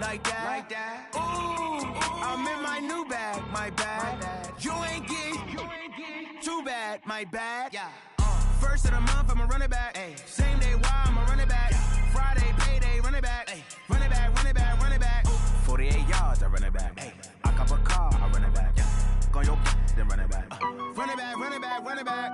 like that. Ooh, I'm in my new bag, my bad. You ain't get too bad, my bad. Yeah. First of the month, I'ma run it back. Ay. Same day, why I'ma run it back. Friday, payday, run it back. Ay. Run it back, run it back, run it back. 48 yards, I run it back. Ay. I cop a car, I run it back. Yeah. Go your then run it back. Run it back, run it back, run it back.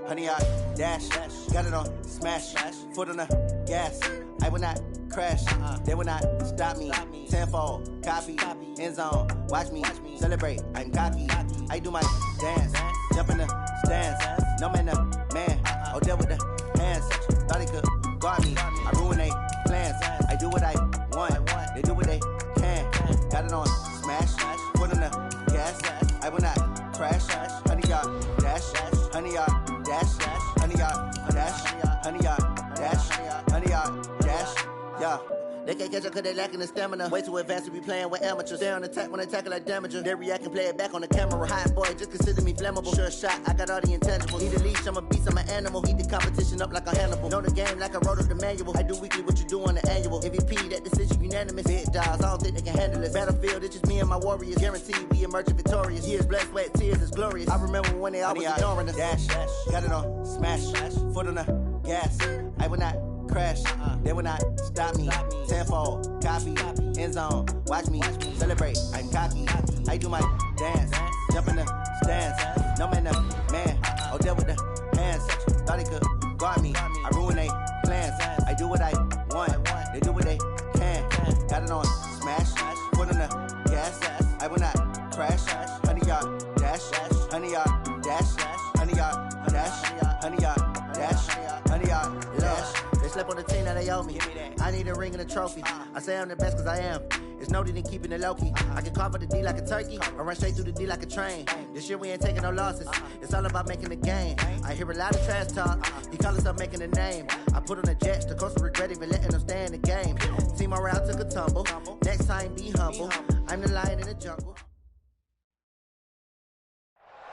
Honey, I dash, got it on smash, foot on the gas. I will not crash, they will not stop me. Tenfold, copy, end zone, watch me celebrate. I'm cocky, I do my dance, jump in the stands. No man, man, oh, deal with the hands. Thought he could guard me, I ruin they plans. I do what I want, they do what they can. Got it on smash, foot on the gas. I will not crash, honey, y'all dash, honey, y'all dash, honey, y'all dash, honey, y'all dash, honey, y'all dash, yeah. They can't catch up cause they lacking the stamina. Way too advanced to be playing with amateurs. Stay on attack when they tackle like damager. They react and play it back on the camera. Hot boy, just consider me flammable. Sure shot, I got all the intangibles. Need a leash, I'm a beast, I'm an animal. Eat the competition up like a Hannibal. Know the game like I wrote up the manual. I do weekly what you do on the annual. MVP, that decision unanimous. Big dogs, I don't think they can handle this. Battlefield, it's just me and my warriors. Guaranteed we emerge victorious. Years, blood, sweat, tears, it's glorious. I remember when they always ignoring us. Dash, got it on smash, foot on the gas. I will not crash, they will not stop me. Tenfold, copy, end zone, watch me celebrate. I'm cocky, I do my dance, jump in the stands. No man, man, oh, deal with the hands. Thought he could guard me, I ruin they plans. I do what I want, they do what they can. Got it on smash, foot on the gas. I will not crash, honey, y'all dash, honey, y'all dash, honey, y'all dash, honey, y'all dash, honey, y'all dash. Slept on the team that they owe me. I need a ring and a trophy. I say I'm the best cause I am. It's no need in keeping it low-key. I can carve up the D like a turkey or run straight through the D like a train. This year we ain't taking no losses. It's all about making the game. I hear a lot of trash talk. He call himself making a name. I put on the Jets. The coach will regret even letting them stay in the game. Team morale took a tumble. Next time be humble. I'm the lion in the jungle.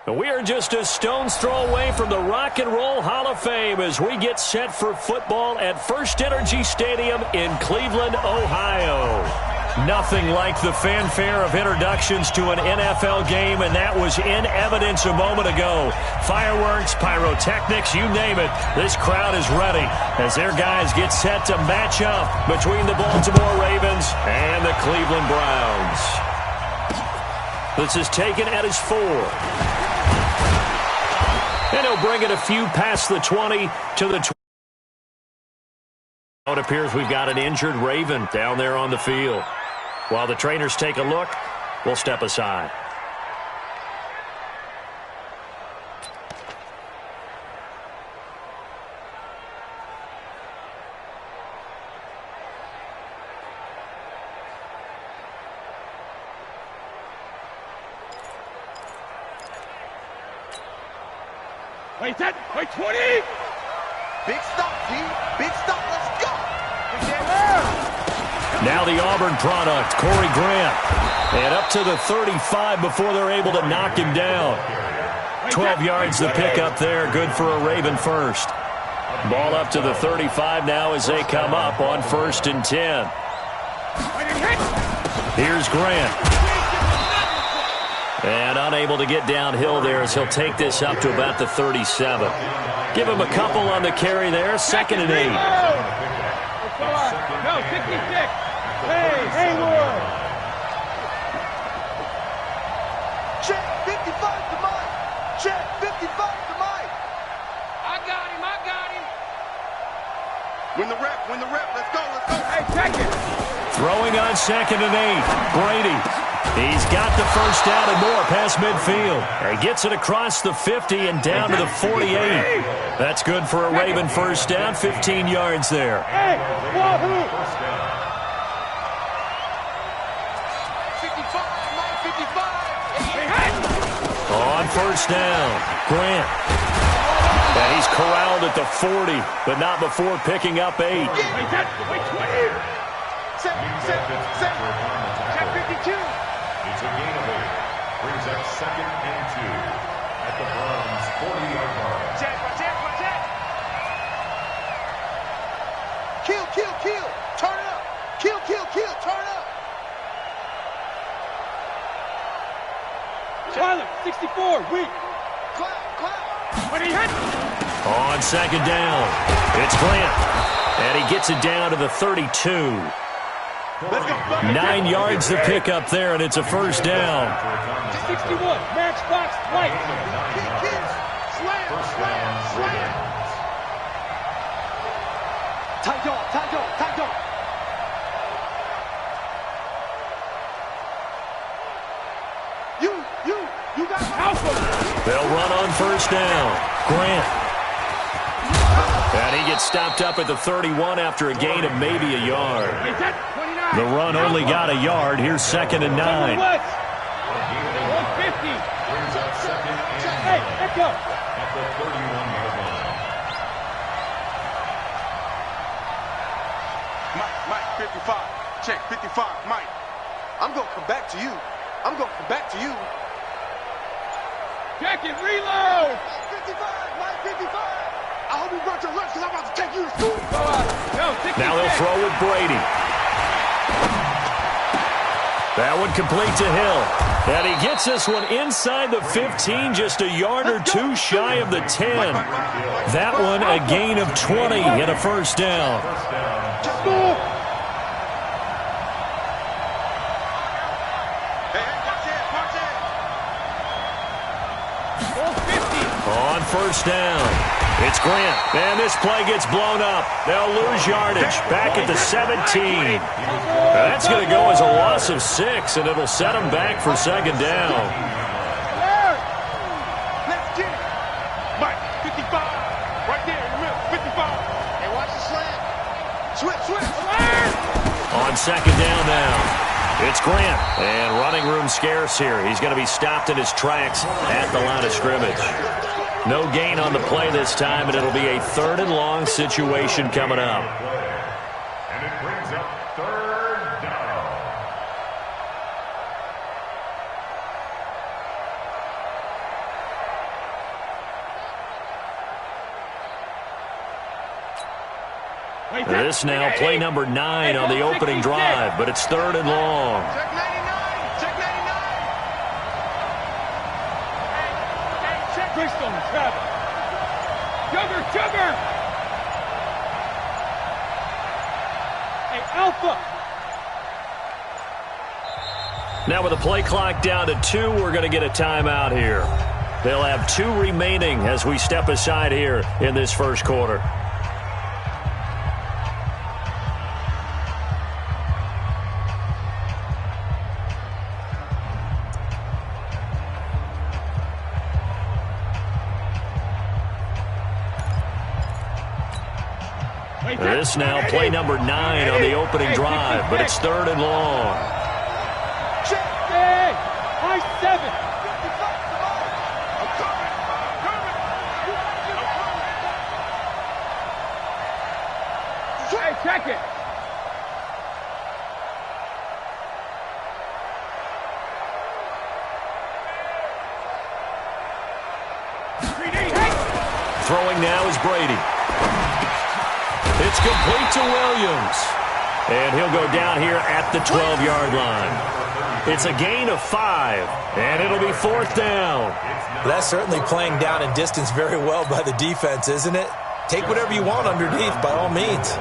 We are just a stone's throw away from the Rock and Roll Hall of Fame as we get set for football at First Energy Stadium in Cleveland, Ohio. Nothing like the fanfare of introductions to an NFL game, and that was in evidence a moment ago. Fireworks, pyrotechnics, you name it. This crowd is ready as their guys get set to match up between the Baltimore Ravens and the Cleveland Browns. This is taken at his 4. And he'll bring it a few past the 20 to the 20. It appears we've got an injured Raven down there on the field. While the trainers take a look, we'll step aside. Wait, 10, wait, 20! Big stop, G. Big stop, let's go! Now the Auburn product, Corey Grant. And up to the 35 before they're able to knock him down. 12 yards to pick up there, good for a Raven first. Ball up to the 35 now as they come up on 1st and 10. Here's Grant. And unable to get downhill there as he'll take this up to about the 37. Give him a couple on the carry there. 2nd and 8. No, 66. Hey, Haywood. Check 55 to Mike. Check 55 to Mike. I got him. Win the rep, let's go. Hey, check it. Throwing on 2nd and 8. Brady. He's got the first down and more past midfield. He gets it across the 50 and down to the 48. That's good for a Raven first down, 15 yards there. Hey, 55. On 1st down, Grant. And he's corralled at the 40, but not before picking up 8. Wait, 20. Check 52. It's a gain of 8. Brings up 2nd and 2 at the Browns. 64, weak. When he hits. On second down, it's Grant. And he gets it down to the 32. 9 yards to pick up there, and it's a first down. 61, matchbox, white. Slam. Tight dog. You got Alpha. They'll run on first down. Grant. And he gets stopped up at the 31 after a gain of maybe a yard. The run only got a yard. Here's 2nd and 9. 150. Hey, echo. At the 31-yard line. Mike, 55. Check, 55, Mike. I'm going to come back to you. Check it, reload. Mike 55, Mike 55. I hope you brought your lunch because I'm about to take you to school. Now they'll throw with Brady. That one complete to Hill. And he gets this one inside the 15, just a yard or two shy of the 10. That one a gain of 20 and a first down. Just move. On first down, it's Grant. And this play gets blown up. They'll lose yardage back at the 17. That's going to go as a loss of 6, and it'll set them back for second down. Let's get it. Mike, 55. Right there in the middle, 55. Hey, watch the slant. Switch. On second down now, it's Grant. And running room scarce here. He's going to be stopped in his tracks at the line of scrimmage. No gain on the play this time, and it'll be a 3rd and long situation coming up. And it brings up 3rd down. This now play number 9 on the opening drive, but it's 3rd and long. Check 99. Check 99. Check Greystone, travel. Jugger. Hey, Alpha. Now with the play clock down to 2, we're going to get a timeout here. They'll have 2 remaining as we step aside here in this first quarter. This now play number 9 on the opening drive, but it's 3rd and long. Hey, high 7. I'm coming. Hey, check it. Throwing now is Brady. It's complete to Williams. And he'll go down here at the 12-yard line. It's a gain of 5, and it'll be 4th down. That's certainly playing down in distance very well by the defense, isn't it? Take whatever you want underneath, by all means.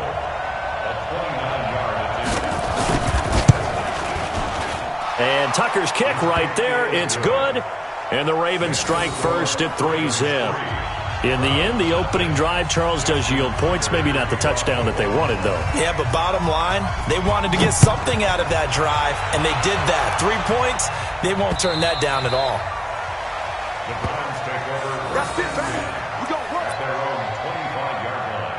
And Tucker's kick right there. It's good. And the Ravens strike first at 3-zip. In the end, the opening drive, Charles, does yield points. Maybe not the touchdown that they wanted, though. Yeah, but bottom line, they wanted to get something out of that drive, and they did that. 3 points, they won't turn that down at all. The Browns take over. That's it, baby. We gonna work. At their own 25-yard line.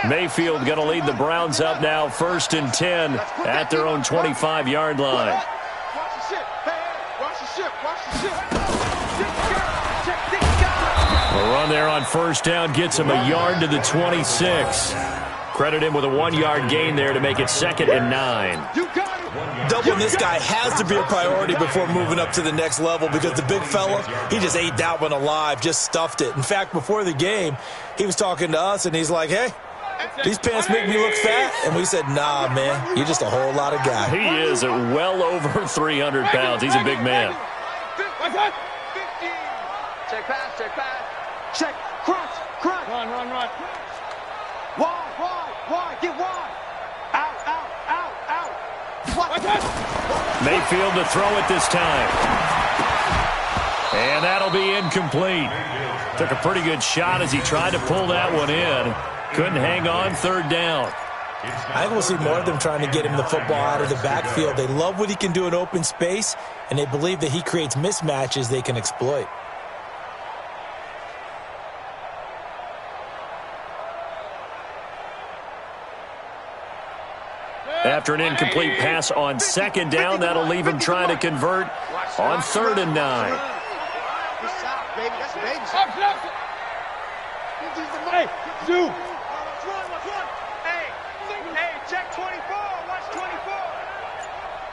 Mayfield going to lead the Browns up now, 1st and 10 at their own 25-yard line. Watch the ship. Hey, watch the ship. A run there on first down gets him a yard to the 26. Credit him with a 1-yard gain there to make it 2nd and 9. Doubling this guy has to be a priority before moving up to the next level because the big fella, he just ate that one alive, just stuffed it. In fact, before the game, he was talking to us, and he's like, hey, these pants make me look fat. And we said, nah, man, you're just a whole lot of guy. He is at well over 300 pounds. He's a big man. Check pass, check pass. Check, crunch, crunch. Run. Wide, get wide. Out. Mayfield to throw it this time. And that'll be incomplete. Took a pretty good shot as he tried to pull that one in. Couldn't hang on 3rd down. I think we'll see more of them trying to get him the football out of the backfield. They love what he can do in open space, and they believe that he creates mismatches they can exploit. After an incomplete pass on 2nd down, that'll leave him trying to convert on 3rd and 9. Hey, Zoo. Hey, check 24. Watch 24.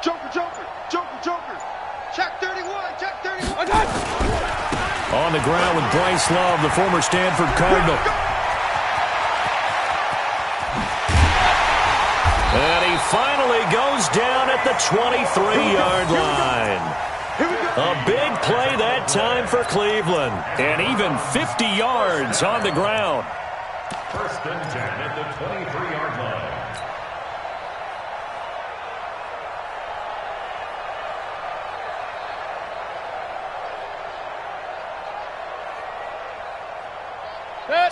Joker. Check 31. On the ground with Bryce Love, the former Stanford Cardinal. And he finally goes down at the 23-yard line. A big play that time for Cleveland. And even 50 yards on the ground. 1st and 10 at the 23-yard line.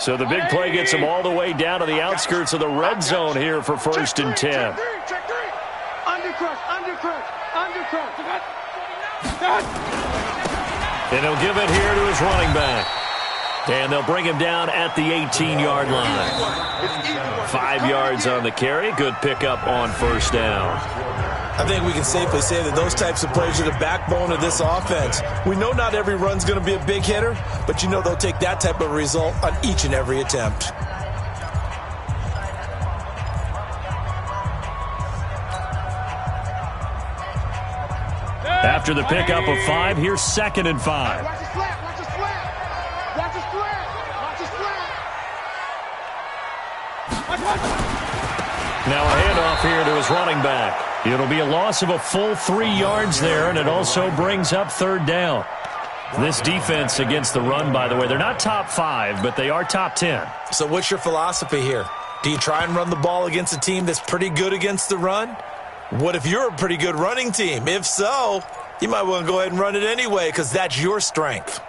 So the big play gets him all the way down to the outskirts of the red zone here for 1st and 10. Check 3. Undercrush. And he'll give it here to his running back. And they'll bring him down at the 18-yard line. 5 yards on the carry. Good pickup on 1st down. I think we can safely say that those types of plays are the backbone of this offense. We know not every run's going to be a big hitter, but you know they'll take that type of result on each and every attempt. After the pickup of 5, here's 2nd and 5. Watch the slant. Now a handoff here to his running back. It'll be a loss of a full 3 yards there, and it also brings up 3rd down. This defense against the run, by the way, they're not top 5, but they are top 10. So what's your philosophy here? Do you try and run the ball against a team that's pretty good against the run? What if you're a pretty good running team? If so, you might want to go ahead and run it anyway because that's your strength.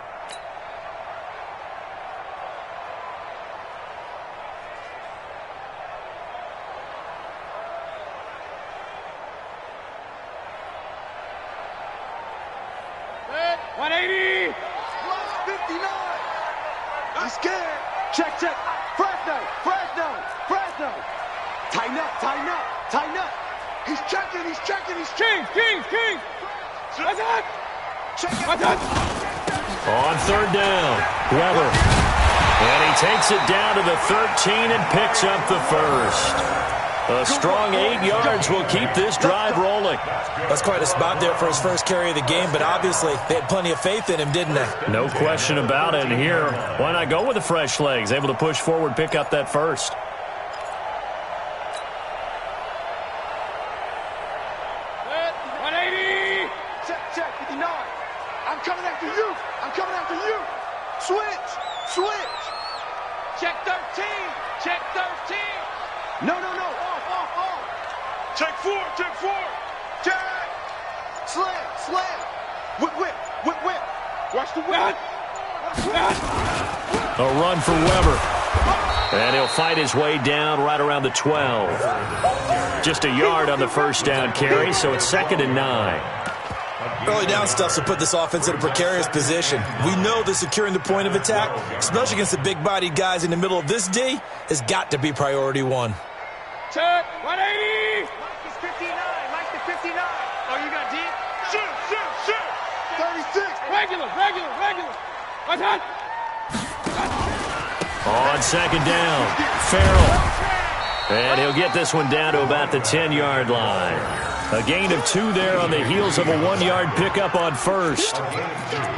Check. Fresno. Tighten up. He's checking. King. On 3rd down, Weber. And he takes it down to the 13 and picks up the 1st. A strong 8 yards will keep this drive rolling. That's quite a spot there for his first carry of the game, but obviously they had plenty of faith in him, didn't they? No question about it. And here, why not go with the fresh legs? Able to push forward, pick up that 1st. Check, 59. I'm coming after you. Switch. Check 13. No. Off. Check 4. Check. Slam. Whip. Watch the whip. A run for Weber. And he'll fight his way down right around the 12. Just a yard on the 1st down carry, so it's 2nd and 9. Early down stuff to put this offense in a precarious position. We know that securing the point of attack, especially against the big-bodied guys in the middle of this D, has got to be priority 1. Check, 180. Mike is 59. Oh, you got deep? Shoot. 36. Regular. What's that? On 2nd down, Farrell. And he'll get this one down to about the 10-yard line. A gain of 2 there on the heels of a 1-yard pickup on first.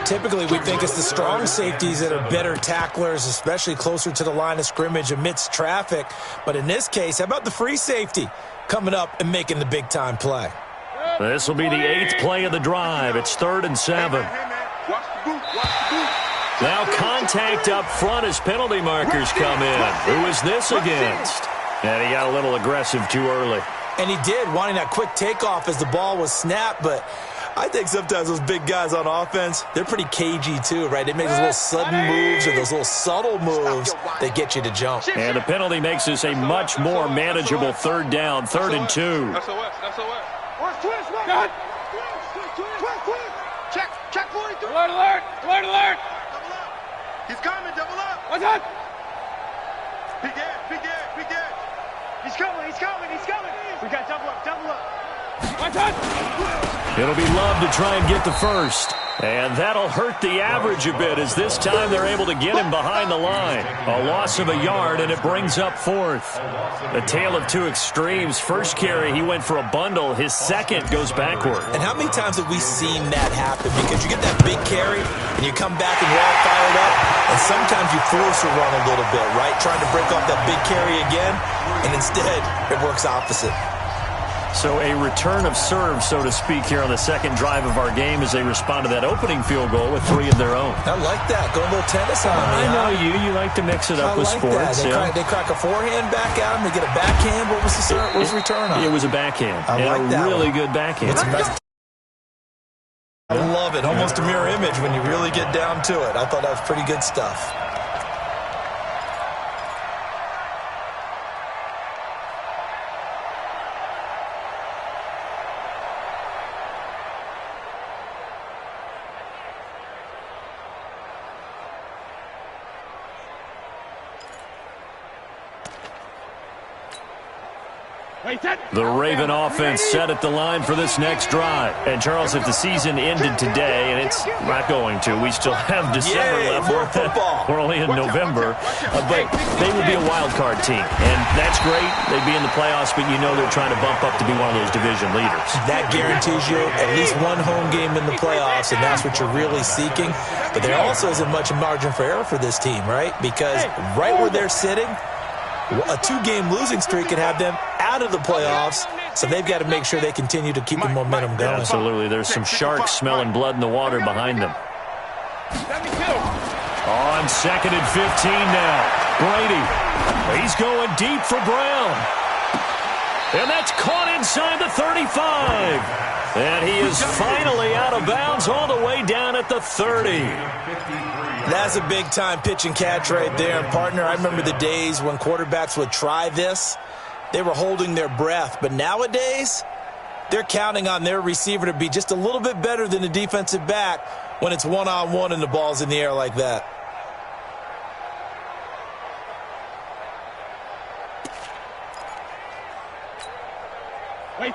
Typically, we think it's the strong safeties that are better tacklers, especially closer to the line of scrimmage amidst traffic. But in this case, how about the free safety coming up and making the big-time play? This will be the 8th play of the drive. It's 3rd and 7. Now contact up front as penalty markers come in. Who is this against? And he got a little aggressive too early. And he did, wanting that quick takeoff as the ball was snapped. But I think sometimes those big guys on offense, they're pretty cagey too, right? They make those little sudden moves or those little subtle moves that get you to jump. And the penalty makes this a much more manageable 3rd down, 3rd and 2. Check 43. Alert! He's coming, double up. What's up? Big edge. He's coming. We got double up. What's up? It'll be Love to try and get the first. And that'll hurt the average a bit as this time they're able to get him behind the line. A loss of a yard, and it brings up 4th. A tale of 2 extremes. First carry, he went for a bundle. His second goes backward. And how many times have we seen that happen? Because you get that big carry, and you come back and you're all fired up, and sometimes you force a run a little bit, right? Trying to break off that big carry again, and instead it works opposite. So a return of serve, so to speak, here on the second drive of our game as they respond to that opening field goal with 3 of their own. I like that. Go a little tennis on me. I know you like to mix it up with sports. They crack a forehand back at him. They get a backhand. What was the return on? It was a backhand. I like that really one. good backhand. I love it. Almost a mirror image when you really get down to it. I thought that was pretty good stuff. The Raven offense set at the line for this next drive. And, Charles, if the season ended today, and it's not going to, we still have December left. More football. We're only in November. But they would be a wild card team. And that's great. They'd be in the playoffs, but you know they're trying to bump up to be one of those division leaders. That guarantees you at least one home game in the playoffs, and that's what you're really seeking. But there also isn't much margin for error for this team, right? Because right where they're sitting, a 2-game losing streak could have them out of the playoffs, so they've got to make sure they continue to keep the momentum going. Absolutely. There's some sharks smelling blood in the water behind them. On 2nd and 15 now. Brady. He's going deep for Brown. And that's caught inside the 35. And he is finally out of bounds all the way down at the 30. That's a big-time pitch and catch right there. And, partner, I remember the days when quarterbacks would try this. They were holding their breath. But nowadays, they're counting on their receiver to be just a little bit better than the defensive back when it's one-on-one and the ball's in the air like that.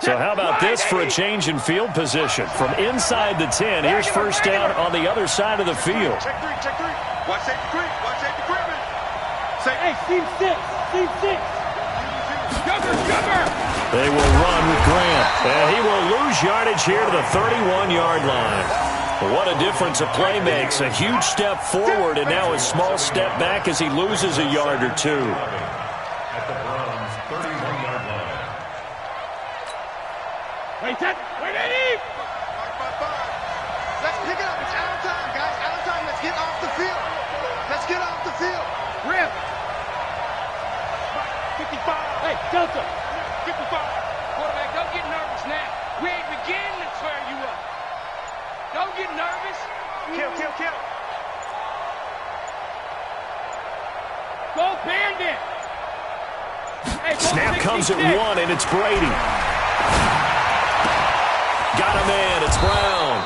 So how about this for a change in field position? From inside the 10, here's first down on the other side of the field. Check 3. Watch safety creep. Hey, team 6. Jumper. They will run with Grant. And he will lose yardage here to the 31-yard line. What a difference a play makes. A huge step forward and now a small step back as he loses a yard or two. At the Browns' 31-yard line. Wait, Eddie! 5. Let's pick it up. It's out of time, guys. Out of time. Let's get off the field. Rip! 55. Hey, Delta! 55. Quarterback, don't get nervous now. We ain't beginning to tear you up. Don't get nervous. Kill. Go Bandit! Hey, Snap comes at 1, and it's Brady. Got him in. It's Brown.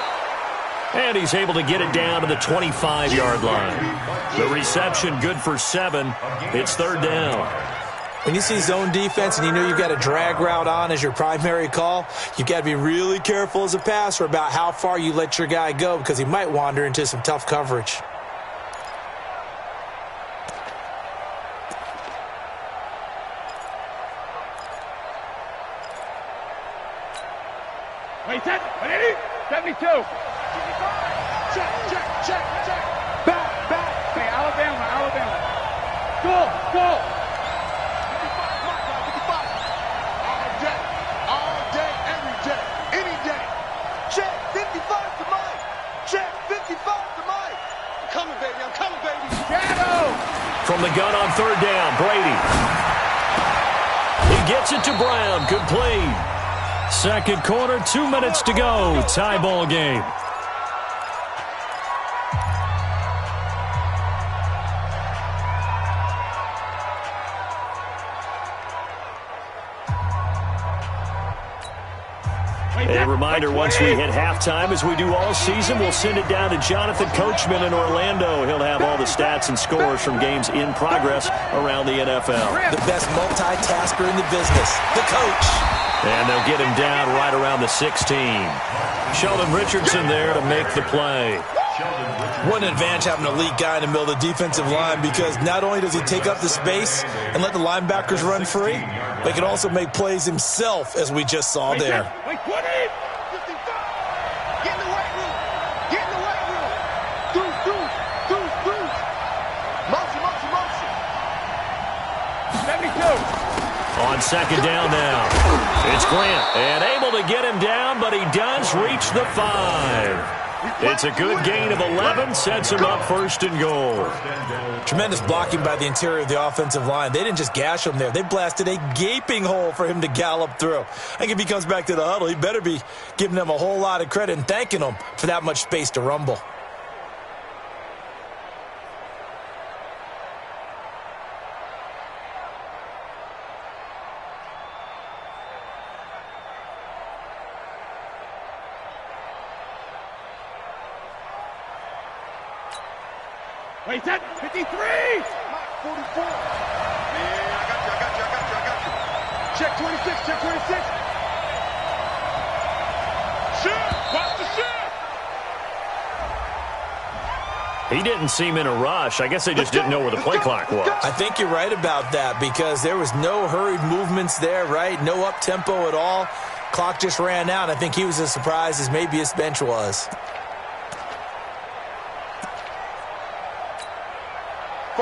And he's able to get it down to the 25-yard line. The reception good for 7. It's 3rd down. When you see zone defense and you know you've got a drag route on as your primary call, you've got to be really careful as a passer about how far you let your guy go because he might wander into some tough coverage. Wait, set. Ready? 72. Check, check, check, check. Back, back. Hey, Alabama, Alabama. Go, go. 55, my God, 55. All day, every day, any day. Check, 55 to Mike. Check, 55 to Mike. I'm coming, baby, I'm coming, baby. Shadow. From the gun on third down, Brady. He gets it to Brown, complete. Second quarter, 2 minutes to go. Tie ball game. A reminder, once we hit halftime, as we do all season, we'll send it down to Jonathan Coachman in Orlando. He'll have all the stats and scores from games in progress around the NFL. The best multitasker in the business, the coach. And they'll get him down right around the 16. Sheldon Richardson there to make the play. What an advantage having an elite guy in the middle of the defensive line, because not only does he take up the space and let the linebackers run free, but he can also make plays himself, as we just saw there. Wait, 20. 55. Get in the weight room. Get in the weight room. Deuce. Motion. 72. On second down now, it's Grant, and able to get him down, but he does reach the 5. It's a good gain of 11, sets him up first and goal. Tremendous blocking by the interior of the offensive line. They didn't just gash him there. They blasted a gaping hole for him to gallop through. I think if he comes back to the huddle, he better be giving them a whole lot of credit and thanking them for that much space to rumble. Wait, set. 53. Mike, 44. Yeah, I got you. Check 26, check 26. Shift, watch the shift. He didn't seem in a rush. I guess they just didn't know where the play clock was. I think you're right about that, because there was no hurried movements there, right? No up-tempo at all. Clock just ran out. I think he was as surprised as maybe his bench was.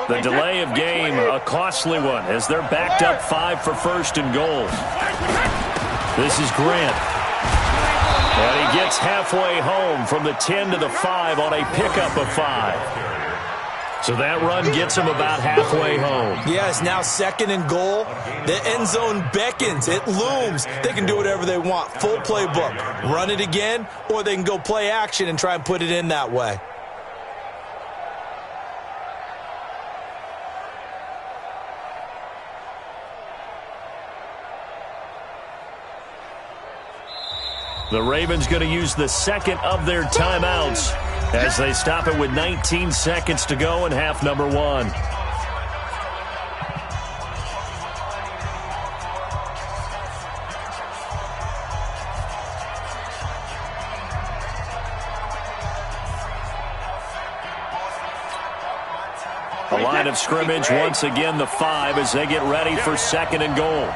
The delay of game, a costly one, as they're backed up 5 for first and goal. This is Grant. And he gets halfway home from the 10 to the 5 on a pickup of 5. So that run gets him about halfway home. Yeah, it's now second and goal. The end zone beckons. It looms. They can do whatever they want. Full playbook. Run it again, or they can go play action and try and put it in that way. The Ravens going to use the second of their timeouts as they stop it with 19 seconds to go in half number 1. A line of scrimmage, once again the 5 as they get ready for second and goal.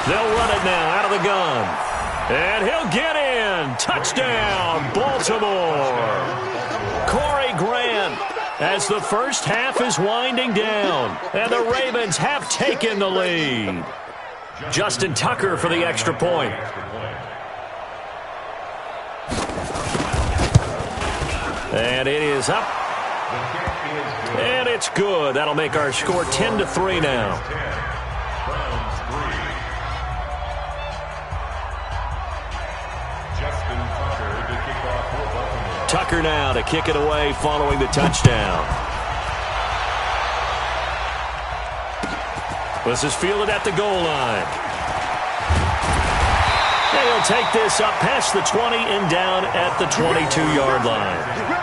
They'll run it now out of the gun. And he'll get in. Touchdown, Baltimore. Corey Grant, as the first half is winding down. And the Ravens have taken the lead. Justin Tucker for the extra point. And it is up. And it's good. That'll make our score 10-3 now. Tucker now to kick it away following the touchdown. This is fielded at the goal line. They'll take this up past the 20 and down at the 22-yard line.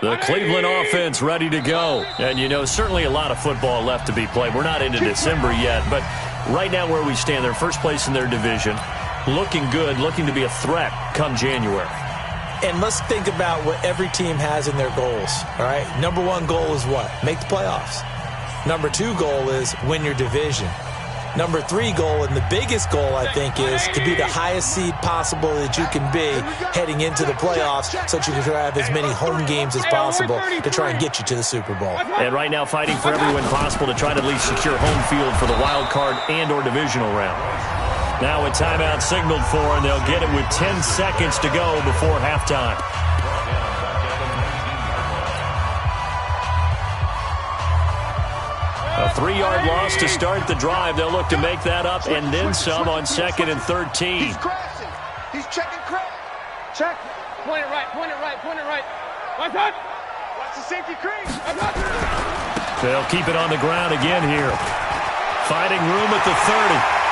The Cleveland offense ready to go. And, you know, certainly a lot of football left to be played. We're not into December yet, but right now where we stand, they're first place in their division. Looking good, looking to be a threat come January. And let's think about what every team has in their goals, all right? Number one goal is what? Make the playoffs. Number two goal is win your division. Number three goal, and the biggest goal, I think, is to be the highest seed possible that you can be heading into the playoffs so that you can have as many home games as possible to try and get you to the Super Bowl. And right now fighting for every win possible to try to at least secure home field for the wild card and or divisional round. Now a timeout signaled for, and they'll get it with 10 seconds to go before halftime. A 3-yard loss to start the drive. They'll look to make that up and then some on 2nd and 13. He's crashing. He's checking crash. Check. Point it right, point it right, point it right. Watch that. Watch the safety crease. They'll keep it on the ground again here. Finding room at the 30.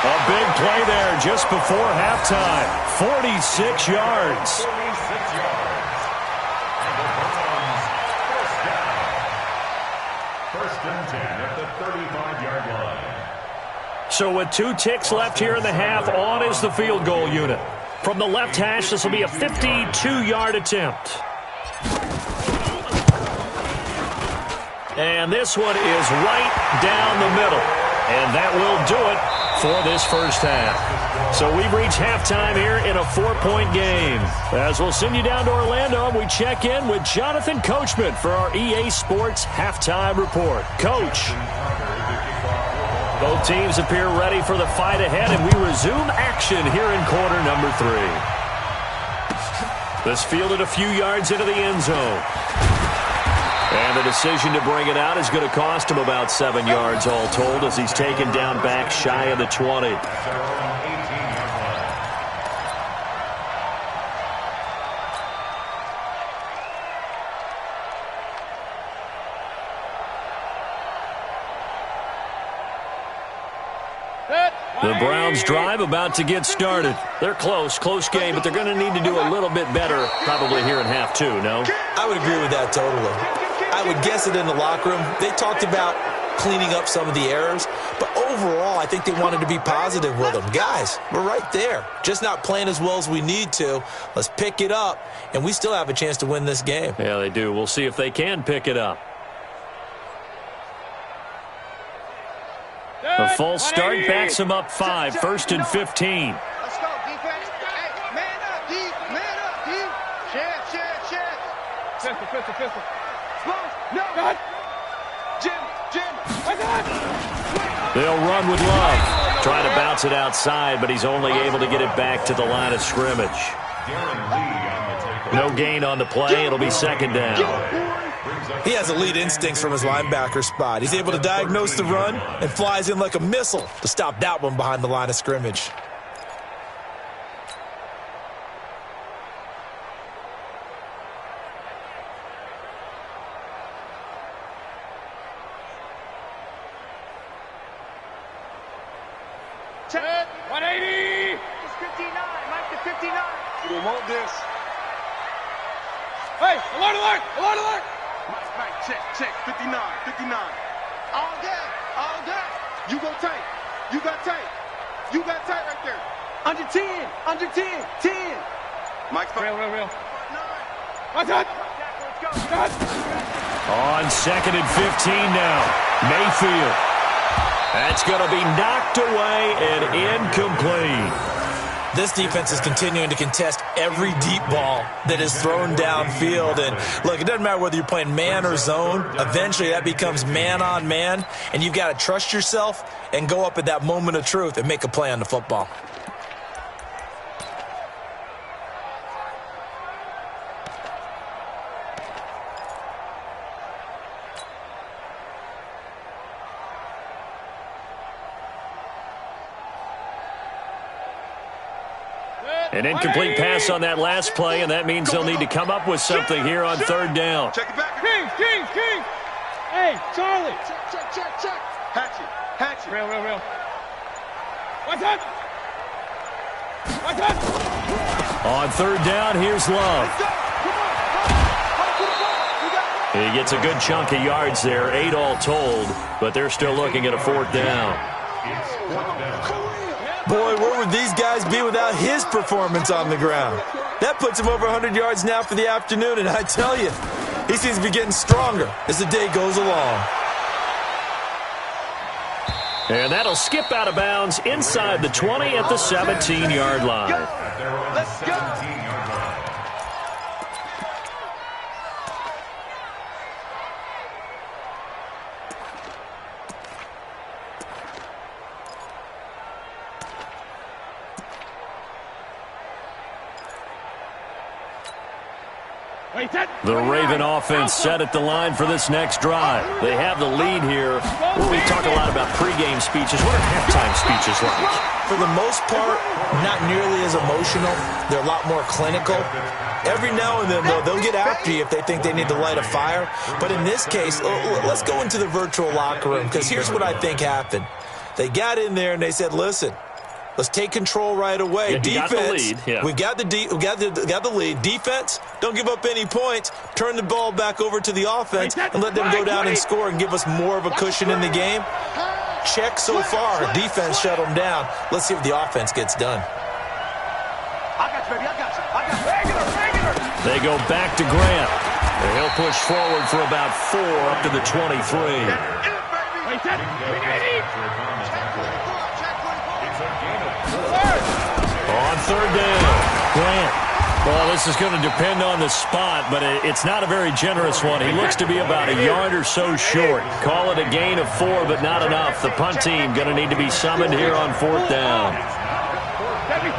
A big play there just before halftime. 46 yards. 46 yards. First and 10 at the 35-yard line. So with 2 ticks left here in the half, on is the field goal unit. From the left hash, this will be a 52-yard attempt. And this one is right down the middle. And that will do it for this first half. So we've reached halftime here in a 4-point game. As we'll send you down to Orlando, we check in with Jonathan Coachman for our EA Sports Halftime Report. Coach. Both teams appear ready for the fight ahead, and we resume action here in quarter number 3. This fielded a few yards into the end zone. And the decision to bring it out is going to cost him about 7 yards all told as he's taken down back shy of the 20. The Browns drive about to get started. They're close game, but they're going to need to do a little bit better probably here in half 2, no? I would agree with that totally. I would guess it in the locker room. They talked about cleaning up some of the errors, but overall, I think they wanted to be positive with them. Guys, we're right there. Just not playing as well as we need to. Let's pick it up, and we still have a chance to win this game. Yeah, they do. We'll see if they can pick it up. A false start backs him up 5, 1st and 15. Let's go, defense. Hey, man up, D. Man up, D. Share. Pistol. No. God. Jim. They'll run with Love. Trying to bounce it outside, but he's only able to get it back to the line of scrimmage. No gain on the play. It'll be 2nd down. He has elite instincts from his linebacker spot. He's able to diagnose the run and flies in like a missile to stop that one behind the line of scrimmage. Check. 180. It's 59. Mike to 59. You don't want this. Hey, alert. Mike, check. 59. All day. You go tight. You got tight right there. Under 10. 10. Mike's Real. 9. Watch that. Let's go. On 2nd and 15 now. Mayfield. That's going to be knocked away and incomplete. This defense is continuing to contest every deep ball that is thrown downfield. And, look, it doesn't matter whether you're playing man or zone. Eventually, that becomes man on man, and you've got to trust yourself and go up at that moment of truth and make a play on the football. An incomplete pass on that last play, and that means they'll need to come up with something here on 3rd down. Check it back. King. Hey, Charlie. Check. Hatchet. Real. Watch that. On third down, here's Love. He gets a good chunk of yards there, 8 all told, but they're still looking at a fourth down. Boy, where would these guys be without his performance on the ground? That puts him over 100 yards now for the afternoon, and I tell you, he seems to be getting stronger as the day goes along. And that'll skip out of bounds inside the 20 at the 17-yard line. Let's go. The Raven offense set at the line for this next drive. They have the lead here. Well, we talk a lot about pregame speeches. What are halftime speeches like? For the most part, not nearly as emotional. They're a lot more clinical. Every now and then, though, they'll get after you if they think they need to light a fire. But in this case, let's go into the virtual locker room, because here's what I think happened. They got in there and they said, listen, let's take control right away. Yeah, defense, got the lead. Yeah. we got the lead. Defense, don't give up any points. Turn the ball back over to the offense and let them go down and score and give us more of a cushion in the game. Check so far. Defense shut them down. Let's see if the offense gets done. I got you, baby. I got you. Regular. They go back to Grant. And he'll push forward for about 4 up to the 23. On third down, Grant. Well, this is going to depend on the spot, but it's not a very generous one. He looks to be about a yard or so short. Call it a gain of 4, but not enough. The punt team going to need to be summoned here on fourth down. 72.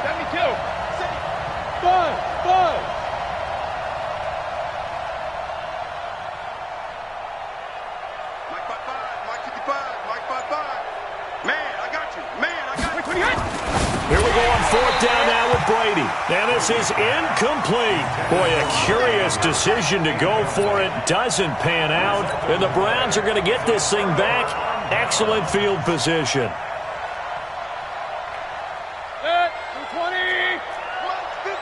72. 5. Mike 55. Mike 55. Man, I got you. Here we go on fourth down now with Brady. And this is incomplete. Boy, a curious decision to go for it. Doesn't pan out. And the Browns are going to get this thing back. Excellent field position. 220.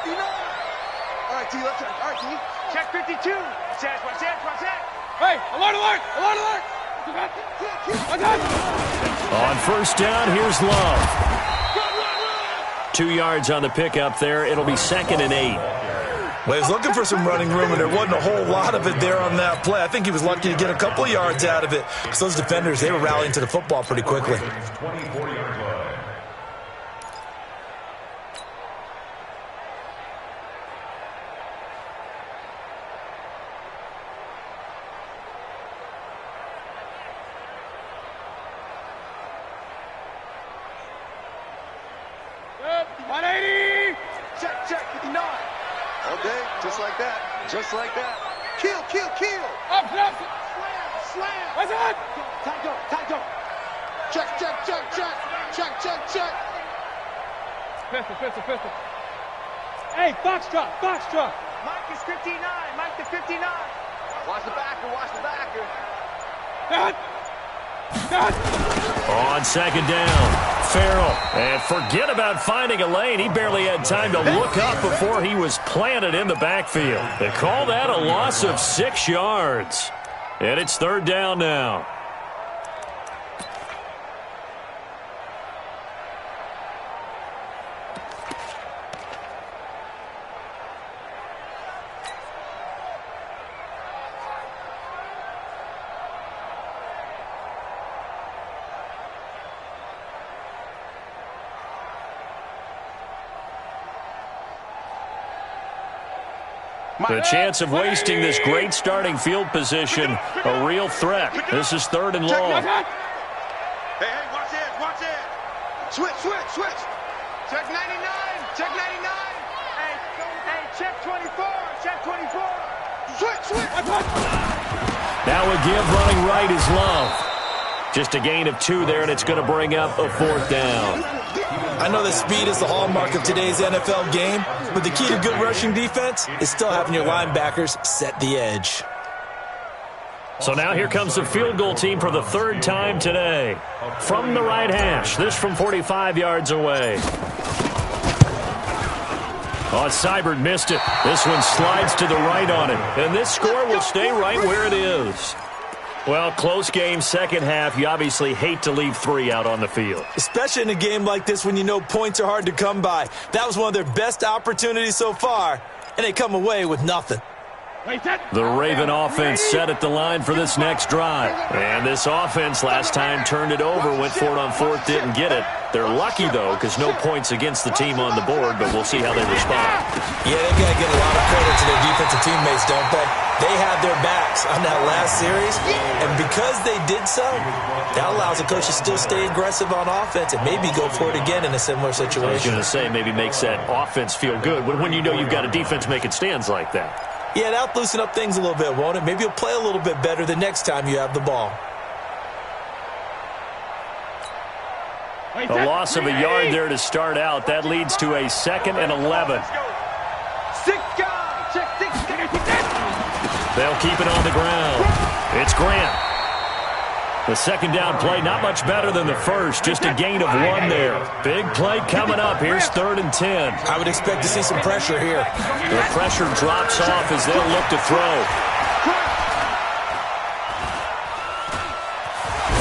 159. All right, T, let's turn. All right, T. Check 52. Watch that. Hey, alert. On first down, here's Love. 2 yards on the pickup there. It'll be 2nd and 8. Well, he was looking for some running room, and there wasn't a whole lot of it there on that play. I think he was lucky to get a couple of yards out of it, because those defenders, they were rallying to the football pretty quickly. 24-yard line. Just like that. Kill. Up. Slam. What's that? Tight go. Check. Pistol. Hey, box drop. Mike is 59. Mike to 59. Watch the backer. On second down, Farrell. And forget about finding a lane. He barely had time to look up before he was planted in the backfield. They call that a loss of 6 yards. And it's third down now. The chance of wasting this great starting field position, a real threat. This is third and long. Hey, watch it. Switch. Check 99. Hey, check 24. Switch. Now a give running right is Love. Just a gain of 2 there, and it's going to bring up a fourth down. I know that speed is the hallmark of today's NFL game, but the key to good rushing defense is still having your linebackers set the edge. So now here comes the field goal team for the third time today. From the right hash, this from 45 yards away. Oh, Seibert missed it. This one slides to the right on it. And this score will stay right where it is. Well, close game, second half. You obviously hate to leave 3 out on the field. Especially in a game like this when you know points are hard to come by. That was one of their best opportunities so far, and they come away with nothing. The Raven offense set at the line for this next drive. And this offense last time turned it over, went for it on fourth, didn't get it. They're lucky, though, because no points against the team on the board, but we'll see how they respond. Yeah, they've got to give a lot of credit to their defensive teammates, don't they? They had their backs on that last series, and because they did so, that allows the coach to still stay aggressive on offense and maybe go for it again in a similar situation. I was going to say, maybe makes that offense feel good when you know you've got a defense making stands like that. Yeah, that'll loosen up things a little bit, won't it? Maybe you'll play a little bit better the next time you have the ball. A loss of a yard there to start out. That leads to a 2nd and 11. They'll keep it on the ground. It's Grant. The second down play, not much better than the first. Just a gain of 1 there. Big play coming up. Here's 3rd and 10. I would expect to see some pressure here. The pressure drops off as they'll look to throw.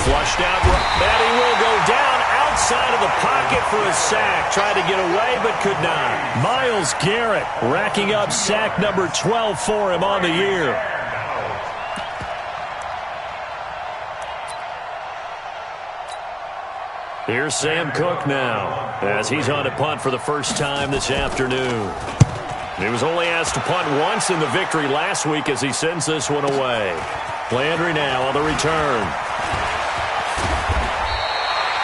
Flushed out. That he will go down outside of the pocket for a sack. Tried to get away, but could not. Myles Garrett racking up sack number 12 for him on the year. Here's Sam Cook now, as he's on a punt for the first time this afternoon. He was only asked to punt once in the victory last week as he sends this one away. Landry now on the return.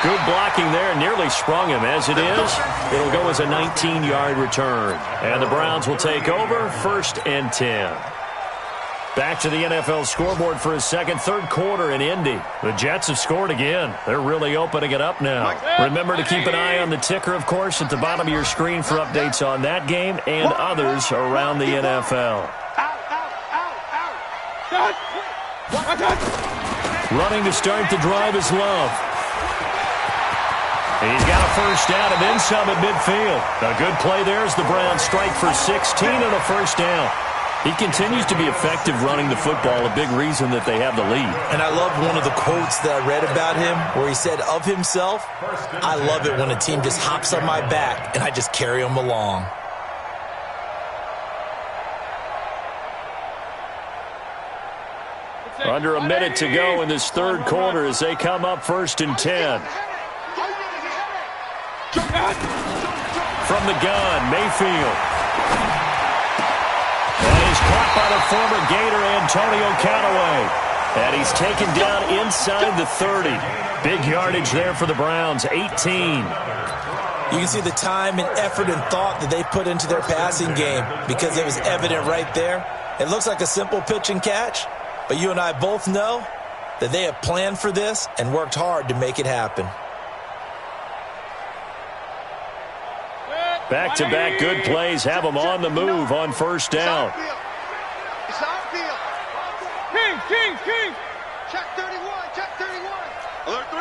Good blocking there, nearly sprung him. As it is, it'll go as a 19-yard return. And the Browns will take over, 1st and 10. Back to the NFL scoreboard for his third quarter in Indy. The Jets have scored again. They're really opening it up now. Remember to keep an eye on the ticker, of course, at the bottom of your screen for updates on that game and others around the NFL. Running to start the drive is Love. He's got a first down and then some at midfield. A good play there as the Browns strike for 16 and a first down. He continues to be effective running the football, a big reason that they have the lead. And I love one of the quotes that I read about him where he said of himself, I love it when a team just hops on my back and I just carry them along. Under a minute to go in this third quarter as they come up 1st and 10. From the gun, Mayfield. And he's caught by the former Gator, Antonio Callaway. And he's taken down inside the 30. Big yardage there for the Browns, 18. You can see the time and effort and thought that they put into their passing game because it was evident right there. It looks like a simple pitch and catch, but you and I both know that they have planned for this and worked hard to make it happen. Back-to-back good plays have them on the move on first down. It's outfield. King. Check 31. Alert 3.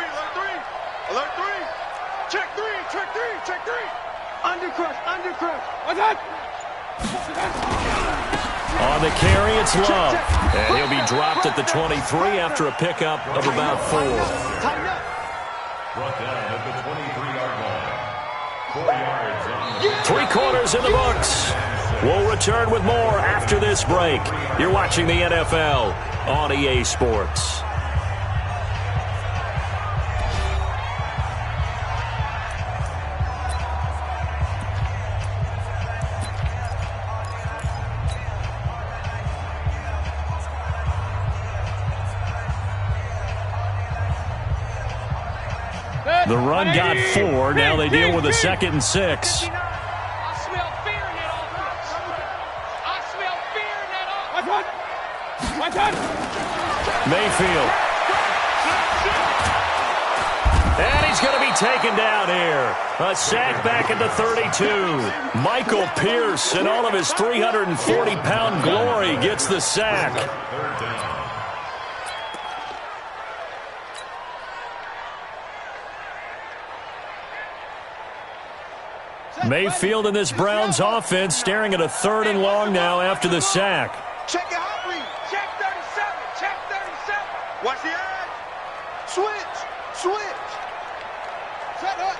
Alert 3. Check 3. Undercrush. What's that? On the carry, it's Love. And he'll be dropped at the 23 after a pickup of about 4. Tighten up. Brought down at the 23-yard line. 4 yards on the 3 quarters in the books. We'll return with more after this break. You're watching the NFL on EA Sports. The run got 4. Now they deal with a 2nd and 6. I smell fear in that offense. What's that? Mayfield. And he's going to be taken down here. A sack back at the 32. Michael Pierce, in all of his 340-pound glory, gets the sack. Mayfield and this Browns offense staring at a 3rd and long now after the sack. Check your hot read. Check 37. Check 37. Watch the edge. Switch. Switch. Set up.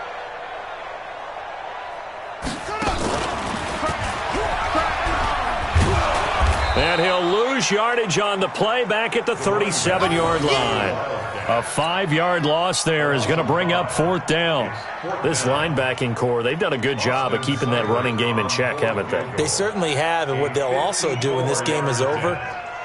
And he'll lose yardage on the play back at the 37-yard line. A 5-yard loss there is going to bring up 4th down. This linebacking core, they've done a good job of keeping that running game in check, haven't they? They certainly have, and what they'll also do when this game is over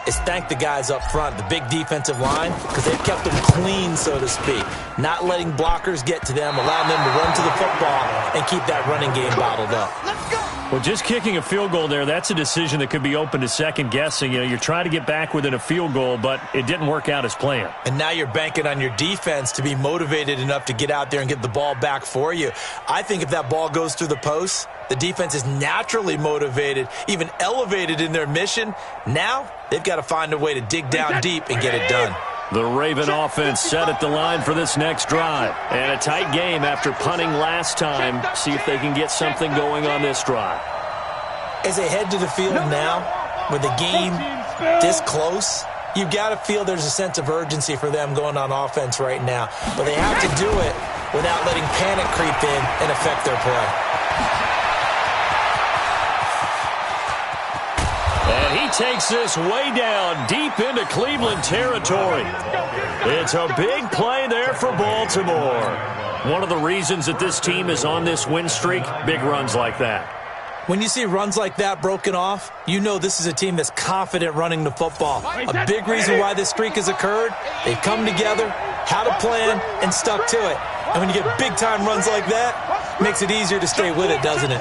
is thank the guys up front, the big defensive line, because they've kept them clean, so to speak, not letting blockers get to them, allowing them to run to the football and keep that running game bottled up. Let's go. Well, just kicking a field goal there, that's a decision that could be open to second guessing. You know, you're trying to get back within a field goal, but it didn't work out as planned. And now you're banking on your defense to be motivated enough to get out there and get the ball back for you. I think if that ball goes through the post, the defense is naturally motivated, even elevated in their mission. Now they've got to find a way to dig down deep and get it done. The Raven offense set at the line for this next drive. And a tight game after punting last time. See if they can get something going on this drive. As they head to the field now, with the game this close, you've got to feel there's a sense of urgency for them going on offense right now. But they have to do it without letting panic creep in and affect their play. And he takes this way down deep into Cleveland territory. It's a big play there for Baltimore. One of the reasons that this team is on this win streak, big runs like that. When you see runs like that broken off, you know this is a team that's confident running the football. A big reason why this streak has occurred, they've come together, had a plan, and stuck to it. And when you get big-time runs like that, it makes it easier to stay with it, doesn't it?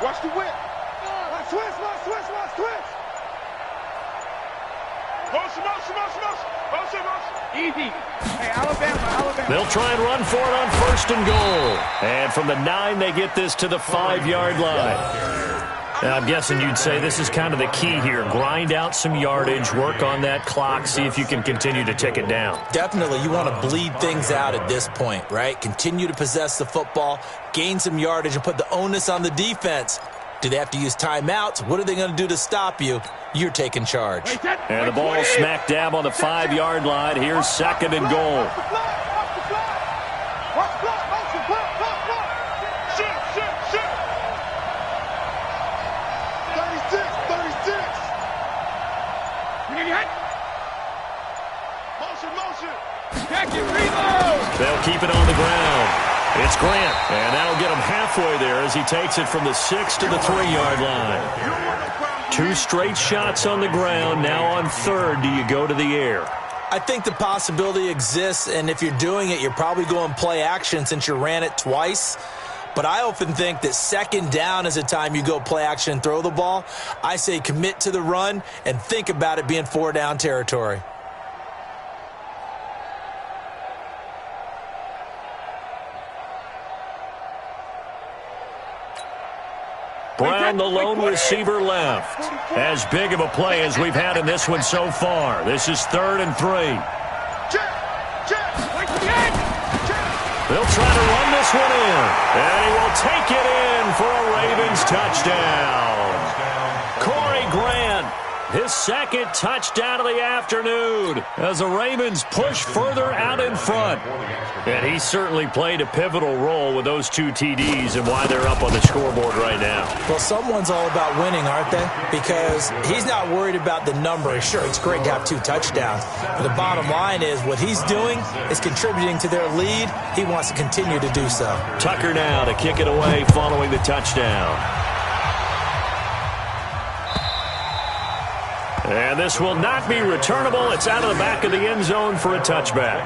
Watch the whip. Switch. Motion. Easy. Hey, Alabama. They'll try and run for it on 1st and goal. And from the 9, they get this to the 5-yard line. Now, I'm guessing you'd say this is kind of the key here. Grind out some yardage, work on that clock, see if you can continue to tick it down. Definitely, you want to bleed things out at this point, right? Continue to possess the football, gain some yardage, and put the onus on the defense. Do they have to use timeouts? What are they going to do to stop you? You're taking charge. And the ball smack dab on the 5-yard line. Here's 2nd and goal. They'll keep it on the ground. It's Grant, and that'll get him halfway there as he takes it from the 6 to the 3-yard line. 2 straight shots on the ground. Now on 3rd, do you go to the air? I think the possibility exists, and if you're doing it, you're probably going play action since you ran it twice. But I often think that 2nd down is a time you go play action and throw the ball. I say commit to the run and think about it being 4-down territory. Brown, the lone receiver, left. As big of a play as we've had in this one so far. This is 3rd and 3. They'll try to run this one in. And he will take it in for a Ravens touchdown. Corey Grant, his 2nd touchdown of the afternoon as the Ravens push further out in front. And he certainly played a pivotal role with those 2 TDs and why they're up on the scoreboard right now. Well, someone's all about winning, aren't they? Because he's not worried about the number. Sure, it's great to have 2 touchdowns. But the bottom line is what he's doing is contributing to their lead. He wants to continue to do so. Tucker now to kick it away following the touchdown. And this will not be returnable. It's out of the back of the end zone for a touchback.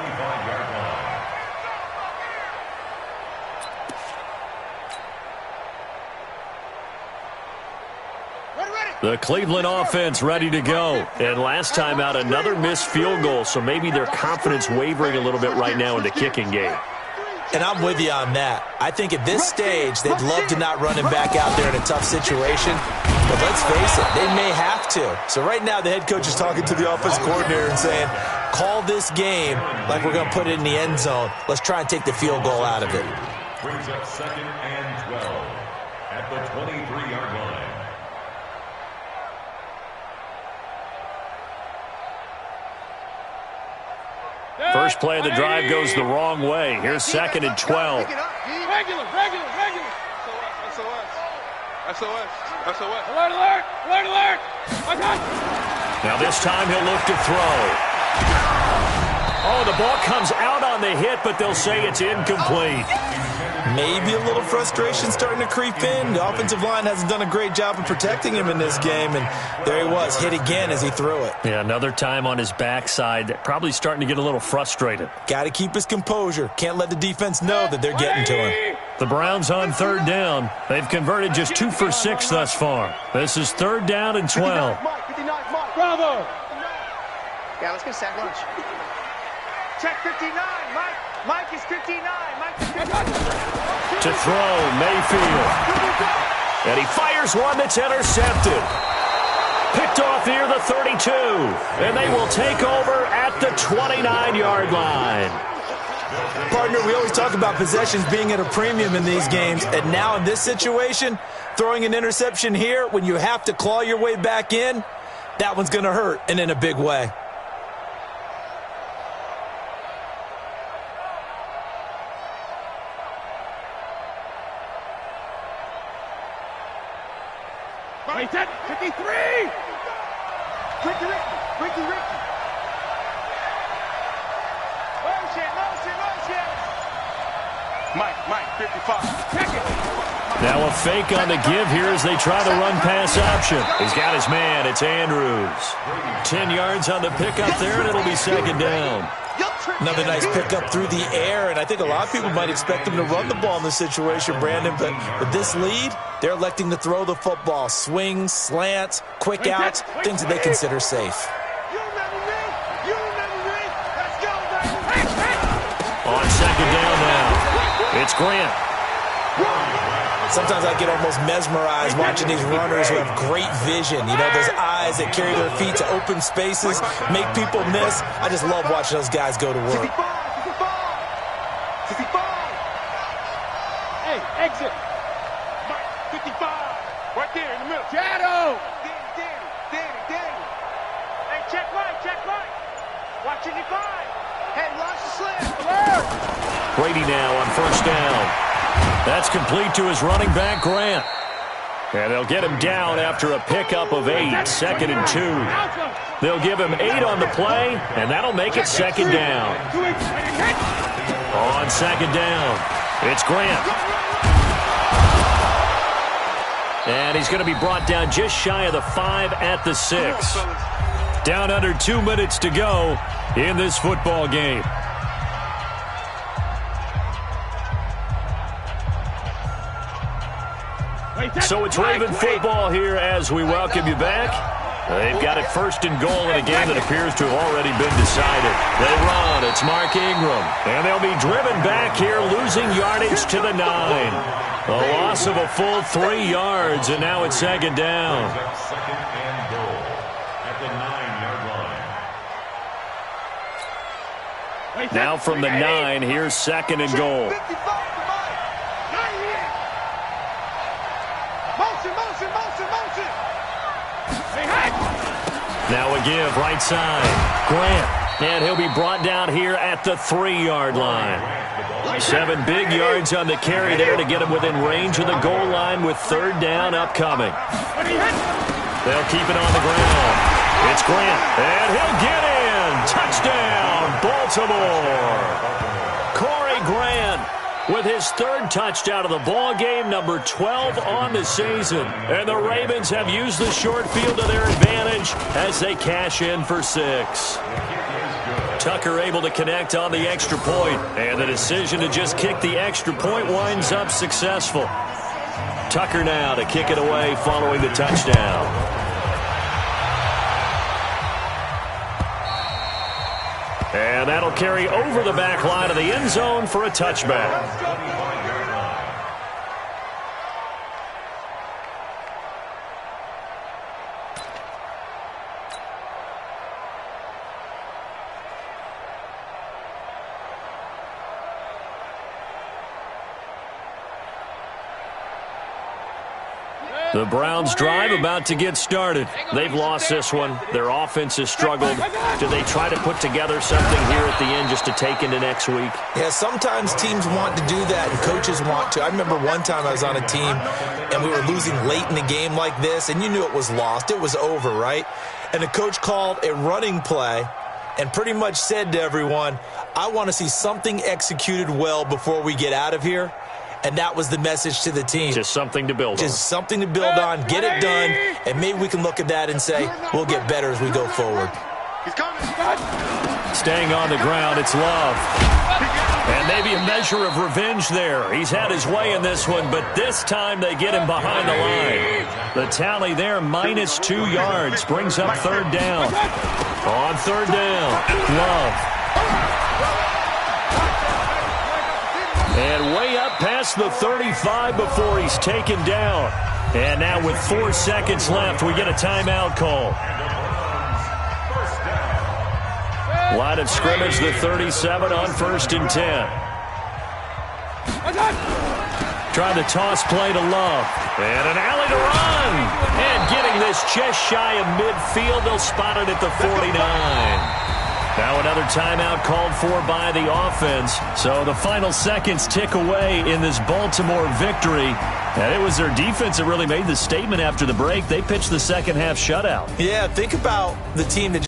The Cleveland offense ready to go. And last time out, another missed field goal, so maybe their confidence wavering a little bit right now in the kicking game. And I'm with you on that. I think at this stage, they'd love to not run him back out there in a tough situation. But let's face it, they may have to. So right now, the head coach is talking to the offensive coordinator and saying, call this game like we're going to put it in the end zone. Let's try and take the field goal out of it. Brings up 2nd and 12 at the 23-yard line. First play of the drive goes the wrong way. Here's 2nd and 12. Regular. SOS. Alert. Now this time he'll look to throw. Oh, the ball comes out on the hit, but they'll say it's incomplete. Maybe a little frustration starting to creep in. The offensive line hasn't done a great job of protecting him in this game, and there he was, hit again as he threw it. Yeah, another time on his backside, probably starting to get a little frustrated. Got to keep his composure. Can't let the defense know that they're getting to him. The Browns on 3rd down. They've converted just 2 for 6 thus far. This is 3rd down and 12. Bravo. Yeah, let's get a sack lunch. Check 59, Mike. Mike is 59. Mike is 59. To throw, Mayfield. And he fires one that's intercepted. Picked off near the 32. And they will take over at the 29-yard line. Partner, we always talk about possessions being at a premium in these games. And now in this situation, throwing an interception here when you have to claw your way back in, that one's going to hurt, and in a big way. Wait, 53! Ricky. Motion. Mike, 55. Check it. Now a fake on the give here as they try the run-pass option. He's got his man. It's Andrews. 10 yards on the pickup there, and it'll be 2nd down. Another nice pickup through the air, and I think a lot of people might expect him to run the ball in this situation, Brandon, but with this lead, they're electing to throw the football. Swings, slants, quick outs, things that they consider safe. You remember me? Let's go, baby. On 2nd down now, it's Grant. Sometimes I get almost mesmerized watching these runners who have great vision. You know, those eyes that carry their feet to open spaces, make people miss. I just love watching those guys go to work. 55. Hey, exit. Mike, 55. Right there in the middle. Shadow. Danny. Hey, check right. Watch 55. Hey, watch the slip. Alert. Brady now on 1st down. That's complete to his running back, Grant. And they'll get him down after a pickup of 8, 2nd and 2. They'll give him 8 on the play, and that'll make it 2nd down. On 2nd down, it's Grant. And he's going to be brought down just shy of the 5 at the 6. Down under 2 minutes to go in this football game. So it's Raven football here as we welcome you back. They've got it 1st and goal in a game that appears to have already been decided. They run. It's Mark Ingram. And they'll be driven back here, losing yardage to the 9. A loss of a full 3 yards, and now it's 2nd down. 2nd and goal at the 9-yard line. Now from the 9, here's 2nd and goal. 55 to Mike. Motion. Now a give, right side. Grant. And he'll be brought down here at the 3-yard line. 7 big yards on the carry there to get him within range of the goal line with 3rd down upcoming. They'll keep it on the ground. It's Grant. And he'll get in. Touchdown, Baltimore. Corey Grant with his 3rd touchdown of the ball game, number 12 on the season. And the Ravens have used the short field to their advantage as they cash in for 6. Tucker able to connect on the extra point, and the decision to just kick the extra point winds up successful. Tucker now to kick it away following the touchdown. And that'll carry over the back line of the end zone for a touchback. The Browns drive about to get started. They've lost this one. Their offense has struggled. Do they try to put together something here at the end just to take into next week? Yeah, sometimes teams want to do that and coaches want to. I remember one time I was on a team and we were losing late in the game like this, and you knew it was lost. It was over, right? And the coach called a running play and pretty much said to everyone, I want to see something executed well before we get out of here. And that was the message to the team. Just something to build on. Just something to build on, get it done, and maybe we can look at that and say, we'll get better as we go forward. Staying on the ground, it's Love. And maybe a measure of revenge there. He's had his way in this one, but this time they get him behind the line. The tally there, -2 yards, brings up third down. On third down, Love. And way up past the 35 before he's taken down. And now with 4 seconds left, we get a timeout call. Line of scrimmage, the 37 on 1st and 10. Trying to toss play to Love. And an alley to run. And getting this just shy of midfield. They'll spot it at the 49. Now another timeout called for by the offense. So the final seconds tick away in this Baltimore victory. And it was their defense that really made the statement after the break. They pitched the second half shutout. Yeah, think about the team that just